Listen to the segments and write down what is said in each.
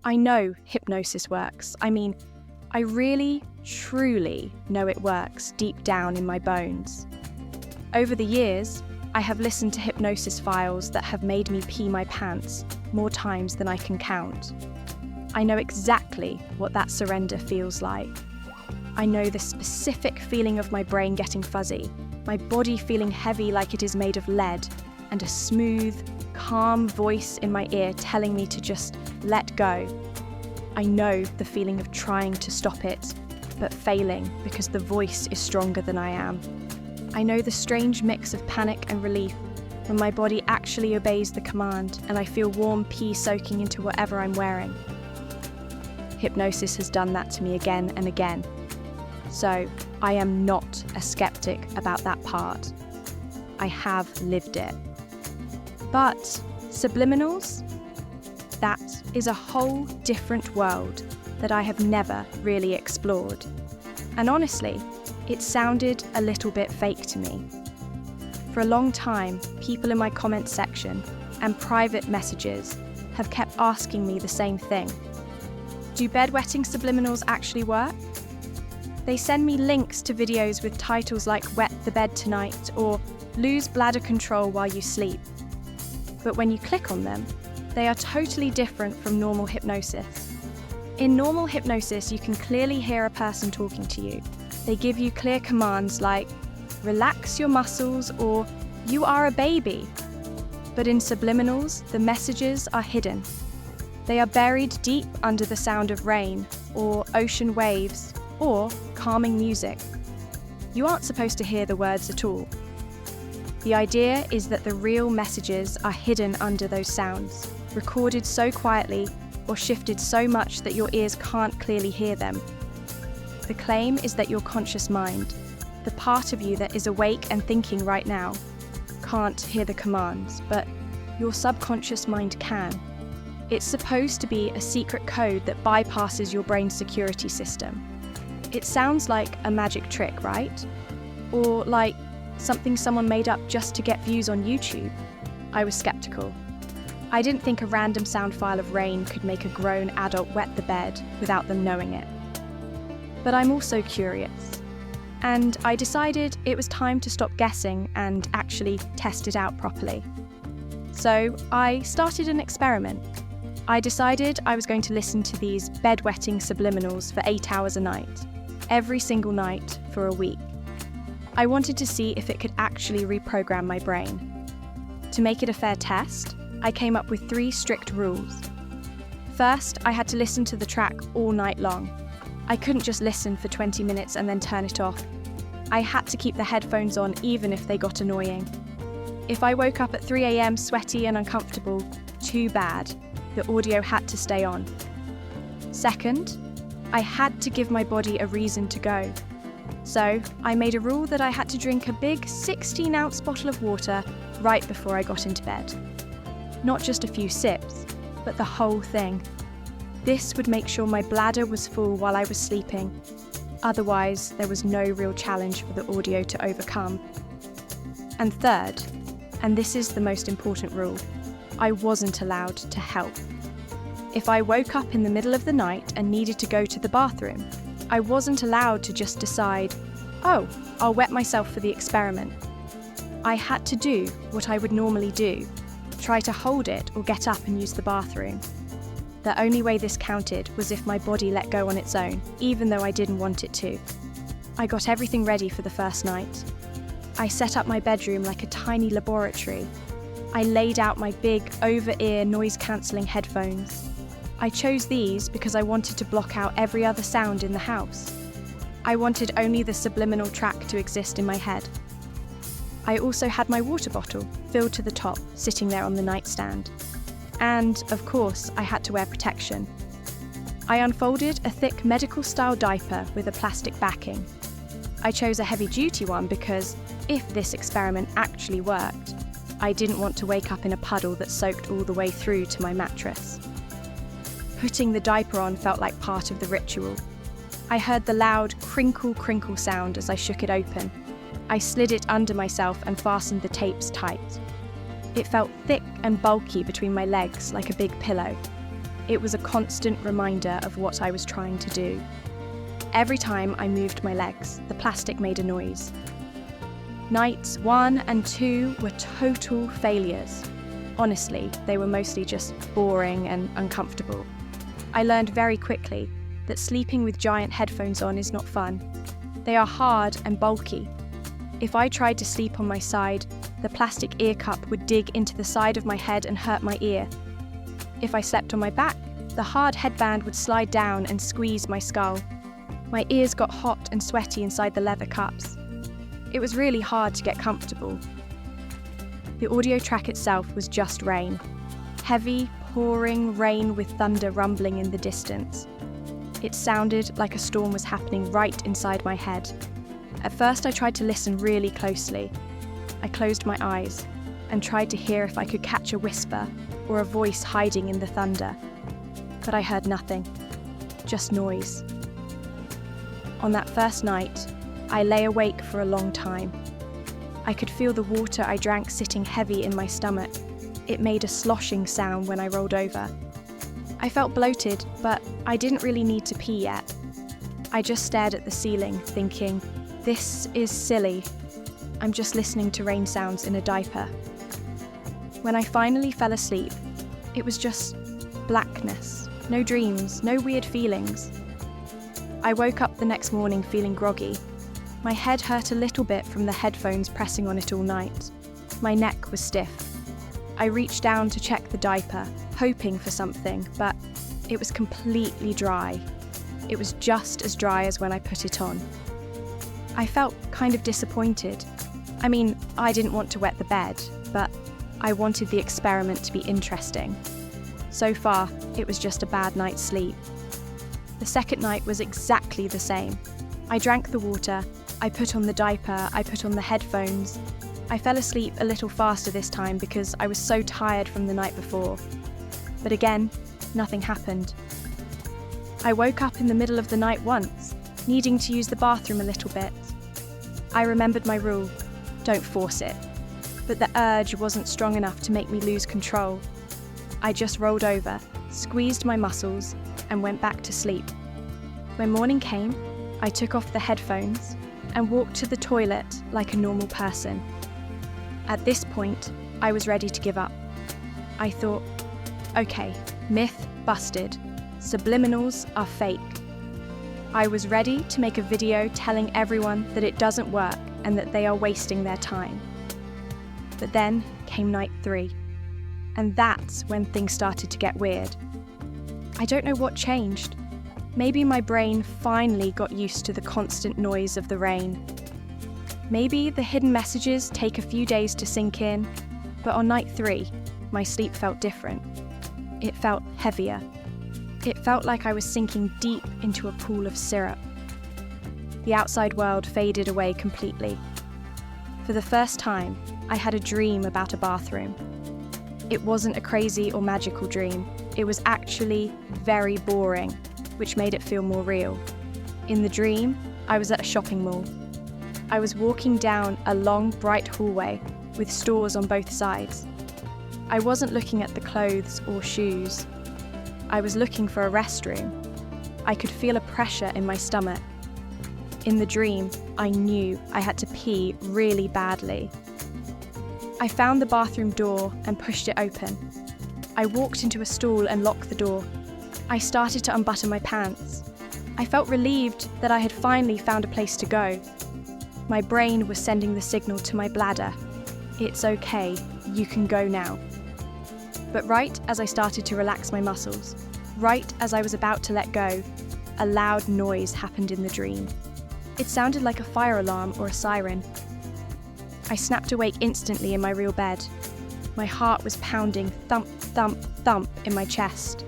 I know hypnosis works. I mean, I really, truly know it works deep down in my bones. Over the years, I have listened to hypnosis files that have made me pee my pants more times than I can count. I know exactly what that surrender feels like. I know the specific feeling of my brain getting fuzzy, my body feeling heavy like it is made of lead, and a smooth, calm voice in my ear telling me to just let go. I know the feeling of trying to stop it, but failing because the voice is stronger than I am. I know the strange mix of panic and relief when my body actually obeys the command and I feel warm pee soaking into whatever I'm wearing. Hypnosis has done that to me again and again. So I am not a skeptic about that part. I have lived it. But subliminals? That is a whole different world that I have never really explored. And honestly, it sounded a little bit fake to me. For a long time, people in my comment section and private messages have kept asking me the same thing. Do bedwetting subliminals actually work? They send me links to videos with titles like Wet the Bed Tonight or Lose Bladder Control While You Sleep. But when you click on them, they are totally different from normal hypnosis. In normal hypnosis, you can clearly hear a person talking to you. They give you clear commands like, relax your muscles or you are a baby. But in subliminals, the messages are hidden. They are buried deep under the sound of rain or ocean waves or calming music. You aren't supposed to hear the words at all. The idea is that the real messages are hidden under those sounds, recorded so quietly or shifted so much that your ears can't clearly hear them. The claim is that your conscious mind, the part of you that is awake and thinking right now, can't hear the commands, but your subconscious mind can. It's supposed to be a secret code that bypasses your brain's security system. It sounds like a magic trick, right? Or like something someone made up just to get views on YouTube. I was skeptical. I didn't think a random sound file of rain could make a grown adult wet the bed without them knowing it. But I'm also curious. And I decided it was time to stop guessing and actually test it out properly. So I started an experiment. I decided I was going to listen to these bedwetting subliminals for 8 hours a night, every single night for a week. I wanted to see if it could actually reprogram my brain. To make it a fair test, I came up with 3 strict rules. First, I had to listen to the track all night long. I couldn't just listen for 20 minutes and then turn it off. I had to keep the headphones on even if they got annoying. If I woke up at 3 a.m. sweaty and uncomfortable, too bad. The audio had to stay on. Second, I had to give my body a reason to go. So I made a rule that I had to drink a big 16-ounce bottle of water right before I got into bed. Not just a few sips, but the whole thing. This would make sure my bladder was full while I was sleeping. Otherwise, there was no real challenge for the audio to overcome. And third, and this is the most important rule, I wasn't allowed to help. If I woke up in the middle of the night and needed to go to the bathroom, I wasn't allowed to just decide, oh, I'll wet myself for the experiment. I had to do what I would normally do, try to hold it or get up and use the bathroom. The only way this counted was if my body let go on its own, even though I didn't want it to. I got everything ready for the first night. I set up my bedroom like a tiny laboratory. I laid out my big, over-ear, noise-cancelling headphones. I chose these because I wanted to block out every other sound in the house. I wanted only the subliminal track to exist in my head. I also had my water bottle, filled to the top, sitting there on the nightstand. And, of course, I had to wear protection. I unfolded a thick medical-style diaper with a plastic backing. I chose a heavy-duty one because, if this experiment actually worked, I didn't want to wake up in a puddle that soaked all the way through to my mattress. Putting the diaper on felt like part of the ritual. I heard the loud crinkle sound as I shook it open. I slid it under myself and fastened the tapes tight. It felt thick and bulky between my legs like a big pillow. It was a constant reminder of what I was trying to do. Every time I moved my legs, the plastic made a noise. Nights 1 and 2 were total failures. Honestly, they were mostly just boring and uncomfortable. I learned very quickly that sleeping with giant headphones on is not fun. They are hard and bulky. If I tried to sleep on my side, the plastic ear cup would dig into the side of my head and hurt my ear. If I slept on my back, the hard headband would slide down and squeeze my skull. My ears got hot and sweaty inside the leather cups. It was really hard to get comfortable. The audio track itself was just rain. Heavy, pouring rain with thunder rumbling in the distance. It sounded like a storm was happening right inside my head. At first I tried to listen really closely. I closed my eyes and tried to hear if I could catch a whisper or a voice hiding in the thunder. But I heard nothing, just noise. On that first night, I lay awake for a long time. I could feel the water I drank sitting heavy in my stomach. It made a sloshing sound when I rolled over. I felt bloated, but I didn't really need to pee yet. I just stared at the ceiling, thinking, this is silly. I'm just listening to rain sounds in a diaper. When I finally fell asleep, it was just blackness, no dreams, no weird feelings. I woke up the next morning feeling groggy. My head hurt a little bit from the headphones pressing on it all night. My neck was stiff. I reached down to check the diaper, hoping for something, but it was completely dry. It was just as dry as when I put it on. I felt kind of disappointed. I mean, I didn't want to wet the bed, but I wanted the experiment to be interesting. So far, it was just a bad night's sleep. The second night was exactly the same. I drank the water, I put on the diaper, I put on the headphones. I fell asleep a little faster this time because I was so tired from the night before. But again, nothing happened. I woke up in the middle of the night once, needing to use the bathroom a little bit. I remembered my rule, don't force it. But the urge wasn't strong enough to make me lose control. I just rolled over, squeezed my muscles, and went back to sleep. When morning came, I took off the headphones and walked to the toilet like a normal person. At this point, I was ready to give up. I thought, okay, myth busted. Subliminals are fake. I was ready to make a video telling everyone that it doesn't work and that they are wasting their time. But then came night 3, and that's when things started to get weird. I don't know what changed. Maybe my brain finally got used to the constant noise of the rain. Maybe the hidden messages take a few days to sink in, but on night 3, my sleep felt different. It felt heavier. It felt like I was sinking deep into a pool of syrup. The outside world faded away completely. For the first time, I had a dream about a bathroom. It wasn't a crazy or magical dream. It was actually very boring, which made it feel more real. In the dream, I was at a shopping mall. I was walking down a long, bright hallway with stores on both sides. I wasn't looking at the clothes or shoes. I was looking for a restroom. I could feel a pressure in my stomach. In the dream, I knew I had to pee really badly. I found the bathroom door and pushed it open. I walked into a stall and locked the door. I started to unbutton my pants. I felt relieved that I had finally found a place to go. My brain was sending the signal to my bladder. It's okay, you can go now. But right as I started to relax my muscles, right as I was about to let go, a loud noise happened in the dream. It sounded like a fire alarm or a siren. I snapped awake instantly in my real bed. My heart was pounding thump, thump, thump in my chest.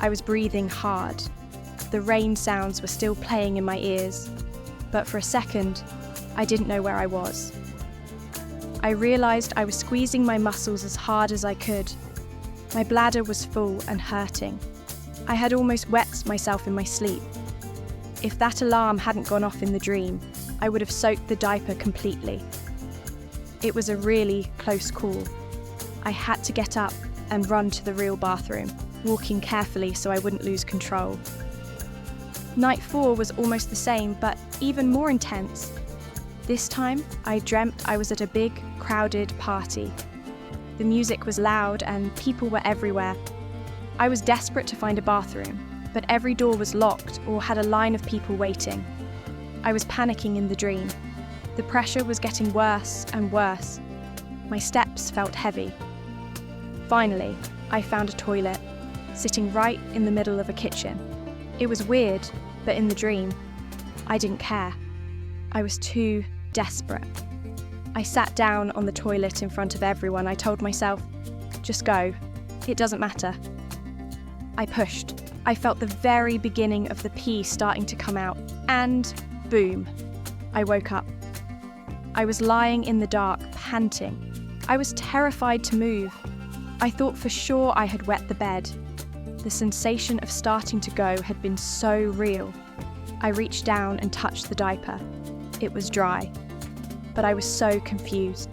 I was breathing hard. The rain sounds were still playing in my ears. But for a second, I didn't know where I was. I realized I was squeezing my muscles as hard as I could. My bladder was full and hurting. I had almost wet myself in my sleep. If that alarm hadn't gone off in the dream, I would have soaked the diaper completely. It was a really close call. I had to get up and run to the real bathroom. walking carefully so I wouldn't lose control. Night 4 was almost the same, but even more intense. This time, I dreamt I was at a big, crowded party. The music was loud and people were everywhere. I was desperate to find a bathroom, but every door was locked or had a line of people waiting. I was panicking in the dream. The pressure was getting worse and worse. My steps felt heavy. Finally, I found a toilet, sitting right in the middle of a kitchen. It was weird, but in the dream, I didn't care. I was too desperate. I sat down on the toilet in front of everyone. I told myself, just go. It doesn't matter. I pushed. I felt the very beginning of the pee starting to come out, and boom, I woke up. I was lying in the dark, panting. I was terrified to move. I thought for sure I had wet the bed. The sensation of starting to go had been so real. I reached down and touched the diaper. It was dry. But I was so confused.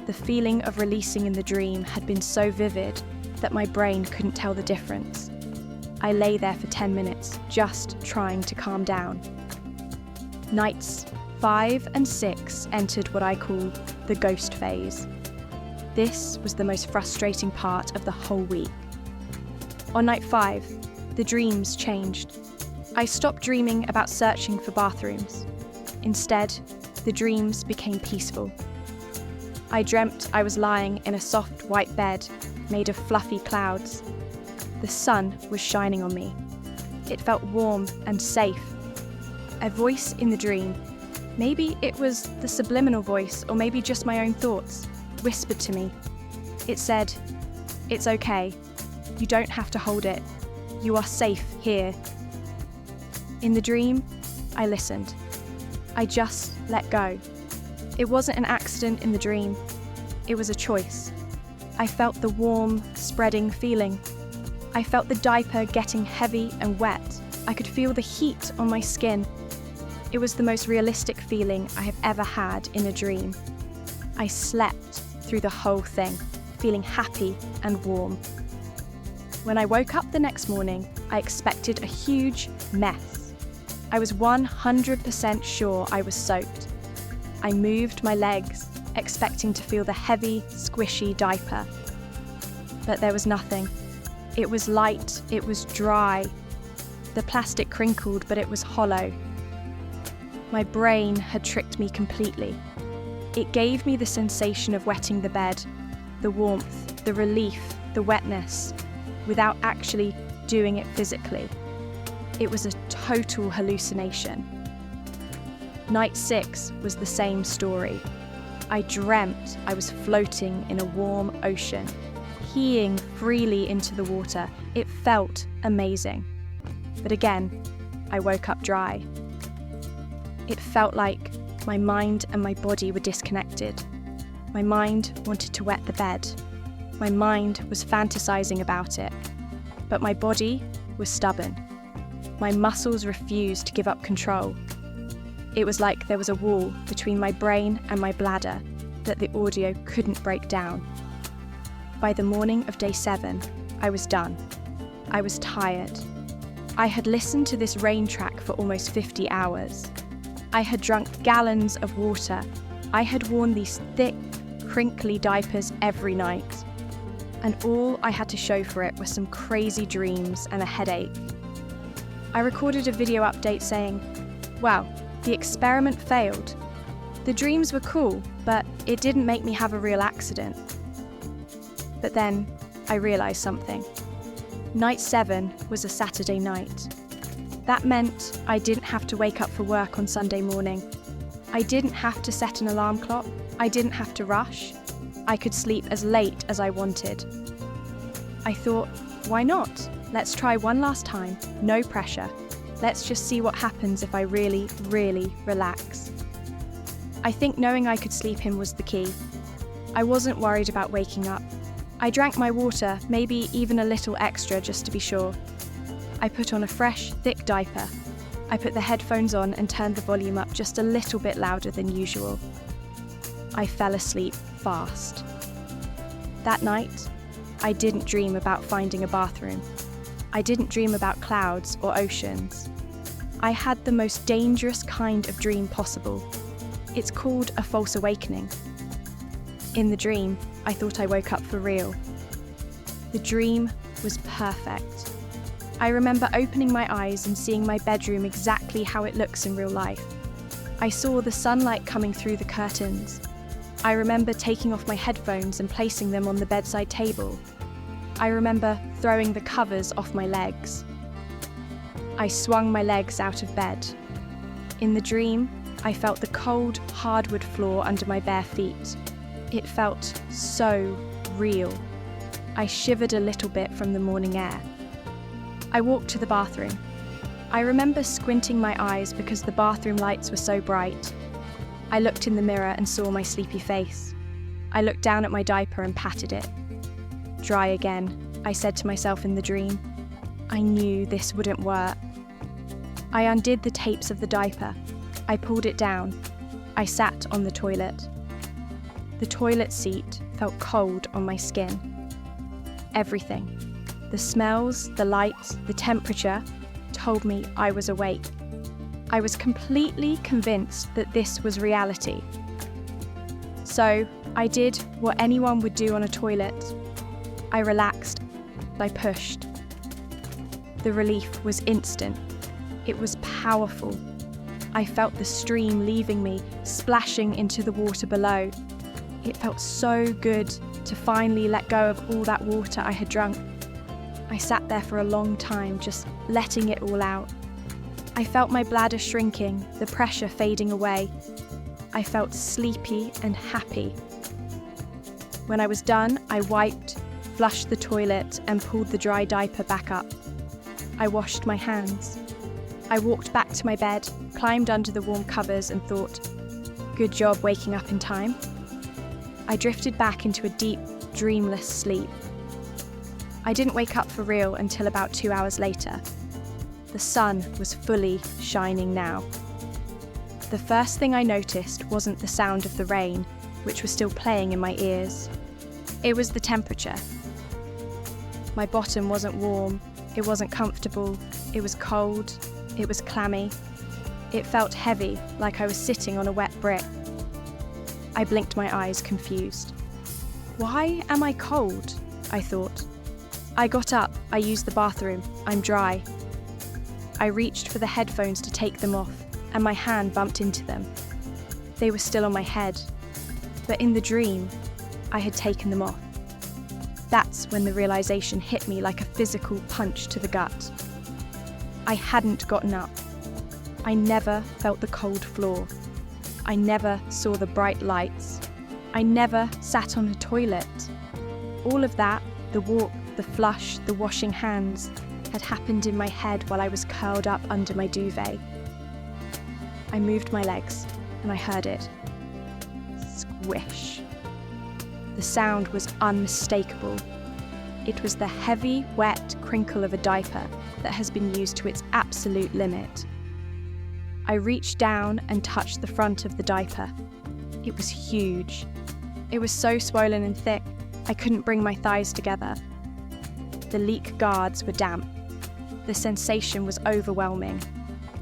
The feeling of releasing in the dream had been so vivid that my brain couldn't tell the difference. I lay there for 10 minutes, just trying to calm down. Nights 5 and 6 entered what I call the ghost phase. This was the most frustrating part of the whole week. On night 5, the dreams changed. I stopped dreaming about searching for bathrooms. Instead, the dreams became peaceful. I dreamt I was lying in a soft white bed made of fluffy clouds. The sun was shining on me. It felt warm and safe. A voice in the dream, maybe it was the subliminal voice or maybe just my own thoughts, whispered to me. It said, "It's okay. You don't have to hold it. You are safe here." In the dream, I listened. I just let go. It wasn't an accident in the dream. It was a choice. I felt the warm, spreading feeling. I felt the diaper getting heavy and wet. I could feel the heat on my skin. It was the most realistic feeling I have ever had in a dream. I slept through the whole thing, feeling happy and warm. When I woke up the next morning, I expected a huge mess. I was 100% sure I was soaked. I moved my legs, expecting to feel the heavy, squishy diaper. But there was nothing. It was light, it was dry. The plastic crinkled, but it was hollow. My brain had tricked me completely. It gave me the sensation of wetting the bed, the warmth, the relief, the wetness, without actually doing it physically. It was a total hallucination. Night 6 was the same story. I dreamt I was floating in a warm ocean, peeing freely into the water. It felt amazing. But again, I woke up dry. It felt like my mind and my body were disconnected. My mind wanted to wet the bed. My mind was fantasizing about it. But my body was stubborn. My muscles refused to give up control. It was like there was a wall between my brain and my bladder that the audio couldn't break down. By the morning of day 7, I was done. I was tired. I had listened to this rain track for almost 50 hours. I had drunk gallons of water. I had worn these thick, crinkly diapers every night. And all I had to show for it was some crazy dreams and a headache. I recorded a video update saying, "Wow, the experiment failed. The dreams were cool, but it didn't make me have a real accident." But then I realised something. Night 7 was a Saturday night. That meant I didn't have to wake up for work on Sunday morning. I didn't have to set an alarm clock. I didn't have to rush. I could sleep as late as I wanted. I thought, why not? Let's try one last time, no pressure. Let's just see what happens if I really, really relax. I think knowing I could sleep in was the key. I wasn't worried about waking up. I drank my water, maybe even a little extra just to be sure. I put on a fresh, thick diaper. I put the headphones on and turned the volume up just a little bit louder than usual. I fell asleep fast. That night, I didn't dream about finding a bathroom. I didn't dream about clouds or oceans. I had the most dangerous kind of dream possible. It's called a false awakening. In the dream, I thought I woke up for real. The dream was perfect. I remember opening my eyes and seeing my bedroom exactly how it looks in real life. I saw the sunlight coming through the curtains. I remember taking off my headphones and placing them on the bedside table. I remember throwing the covers off my legs. I swung my legs out of bed. In the dream, I felt the cold, hardwood floor under my bare feet. It felt so real. I shivered a little bit from the morning air. I walked to the bathroom. I remember squinting my eyes because the bathroom lights were so bright. I looked in the mirror and saw my sleepy face. I looked down at my diaper and patted it. Dry again, I said to myself in the dream. I knew this wouldn't work. I undid the tapes of the diaper. I pulled it down. I sat on the toilet. The toilet seat felt cold on my skin. Everything, the smells, the lights, the temperature, told me I was awake. I was completely convinced that this was reality. So I did what anyone would do on a toilet. I relaxed. I pushed. The relief was instant. It was powerful. I felt the stream leaving me, splashing into the water below. It felt so good to finally let go of all that water I had drunk. I sat there for a long time, just letting it all out. I felt my bladder shrinking, the pressure fading away. I felt sleepy and happy. When I was done, I wiped, flushed the toilet, and pulled the dry diaper back up. I washed my hands. I walked back to my bed, climbed under the warm covers, and thought, good job waking up in time. I drifted back into a deep, dreamless sleep. I didn't wake up for real until about 2 hours later. The sun was fully shining now. The first thing I noticed wasn't the sound of the rain, which was still playing in my ears. It was the temperature. My bottom wasn't warm, it wasn't comfortable, it was cold, it was clammy. It felt heavy, like I was sitting on a wet brick. I blinked my eyes, confused. Why am I cold? I thought. I got up, I used the bathroom, I'm dry. I reached for the headphones to take them off, and my hand bumped into them. They were still on my head, but in the dream, I had taken them off. That's when the realization hit me like a physical punch to the gut. I hadn't gotten up. I never felt the cold floor. I never saw the bright lights. I never sat on a toilet. All of that, the walk, the flush, the washing hands, had happened in my head while I was curled up under my duvet. I moved my legs, and I heard it. Squish. The sound was unmistakable. It was the heavy, wet crinkle of a diaper that has been used to its absolute limit. I reached down and touched the front of the diaper. It was huge. It was so swollen and thick, I couldn't bring my thighs together. The leak guards were damp. The sensation was overwhelming.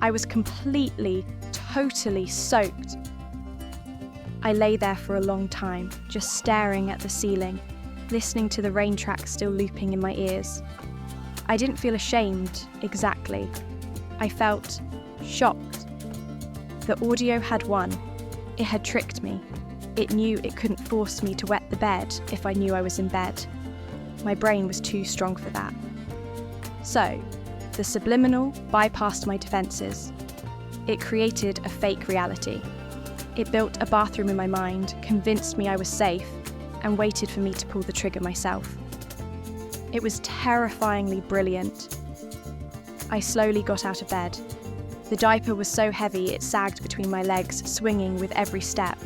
I was completely, totally soaked. I lay there for a long time, just staring at the ceiling, listening to the rain tracks still looping in my ears. I didn't feel ashamed, exactly. I felt shocked. The audio had won. It had tricked me. It knew it couldn't force me to wet the bed if I knew I was in bed. My brain was too strong for that. So, the subliminal bypassed my defenses. It created a fake reality. It built a bathroom in my mind, convinced me I was safe, and waited for me to pull the trigger myself. It was terrifyingly brilliant. I slowly got out of bed. The diaper was so heavy it sagged between my legs, swinging with every step.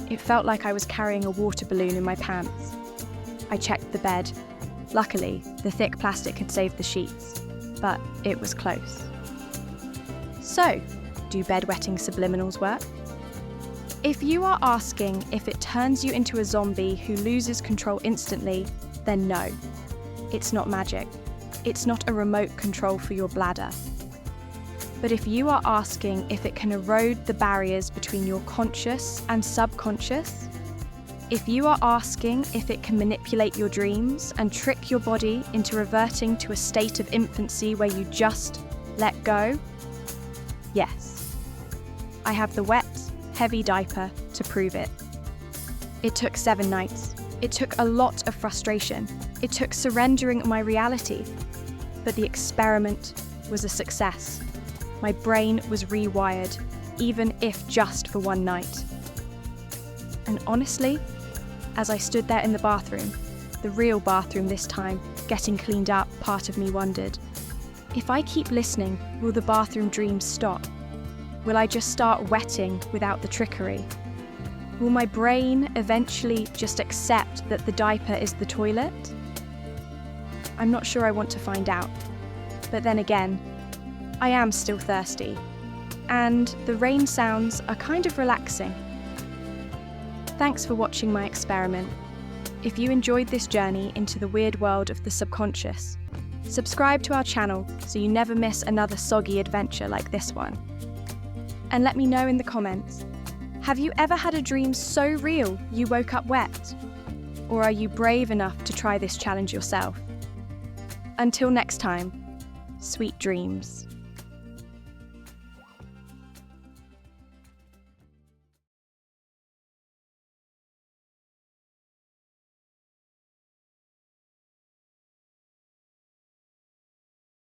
It felt like I was carrying a water balloon in my pants. I checked the bed. Luckily, the thick plastic had saved the sheets, but it was close. So, do bedwetting subliminals work? If you are asking if it turns you into a zombie who loses control instantly, then no, it's not magic. It's not a remote control for your bladder. But if you are asking if it can erode the barriers between your conscious and subconscious, if you are asking if it can manipulate your dreams and trick your body into reverting to a state of infancy where you just let go, yes. I have the wet, heavy diaper to prove it. It took 7 nights. It took a lot of frustration. It took surrendering my reality. But the experiment was a success. My brain was rewired, even if just for 1 night. And honestly, as I stood there in the bathroom, the real bathroom this time, getting cleaned up, part of me wondered, if I keep listening, will the bathroom dreams stop? Will I just start wetting without the trickery? Will my brain eventually just accept that the diaper is the toilet? I'm not sure I want to find out. But then again, I am still thirsty, and the rain sounds are kind of relaxing. Thanks for watching my experiment. If you enjoyed this journey into the weird world of the subconscious, subscribe to our channel so you never miss another soggy adventure like this one. And let me know in the comments, have you ever had a dream so real you woke up wet? Or are you brave enough to try this challenge yourself? Until next time, sweet dreams.